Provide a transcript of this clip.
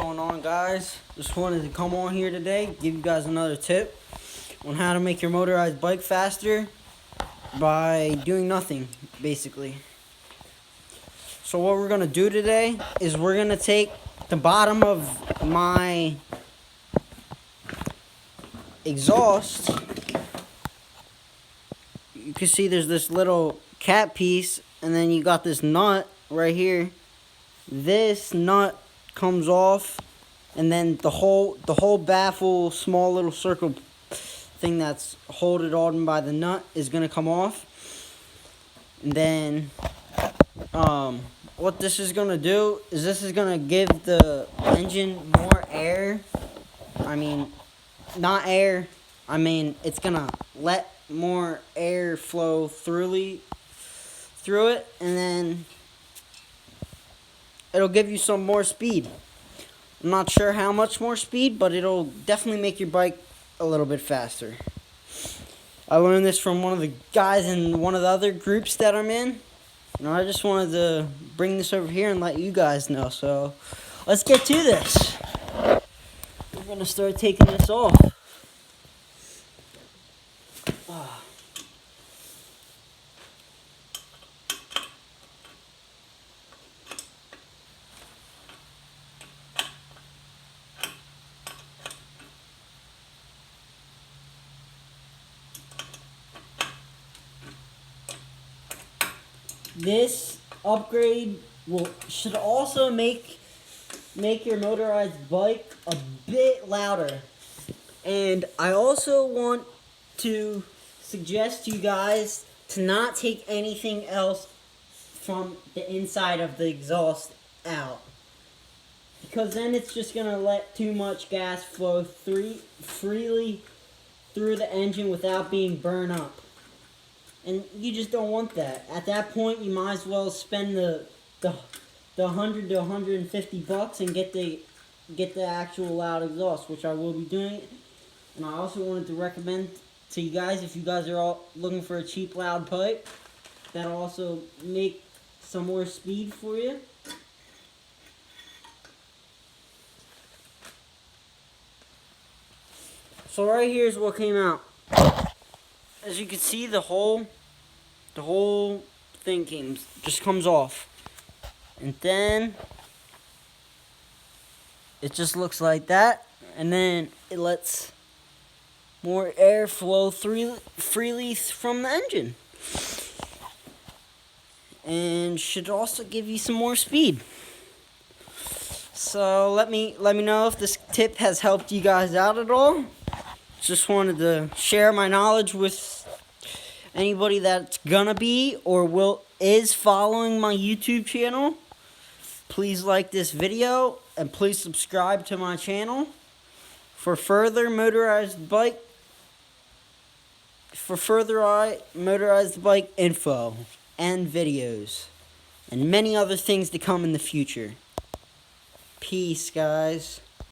going on, guys? Just wanted to come on here today, give you guys another tip on how to make your motorized bike faster by doing nothing, basically. So what we're gonna do today is we're gonna take the bottom of my exhaust. You can see there's this little cap piece, and then you got this nut right here. This nut comes off, and then the whole baffle, small little circle thing that's holding on by the nut is gonna come off. And then what this is gonna do is this is gonna give the engine more air. I mean, not air. I mean, it's gonna let more air flow through it, and then it'll give you some more speed. I'm not sure how much more speed, but it'll definitely make your bike a little bit faster. I learned this from one of the guys in one of the other groups that I'm in. And I just wanted to bring this over here and let you guys know. So let's get to this. We're going to start taking this off. This upgrade should also make your motorized bike a bit louder. And I also want to suggest to you guys to not take anything else from the inside of the exhaust out, because then it's just going to let too much gas flow freely through the engine without being burned up. And you just don't want that. At that point, you might as well spend the $100 to $150 and get the actual loud exhaust, which I will be doing. And I also wanted to recommend to you guys, if you guys are all looking for a cheap loud pipe, that'll also make some more speed for you. So right here is what came out. As you can see, the whole thing just comes off, and then it just looks like that, and then it lets more air flow freely from the engine, and should also give you some more speed. So let me know if this tip has helped you guys out at all. Just wanted to share my knowledge with anybody that's gonna be or is following my YouTube channel. Please like this video and please subscribe to my channel for further motorized bike info and videos and many other things to come in the future. Peace, guys.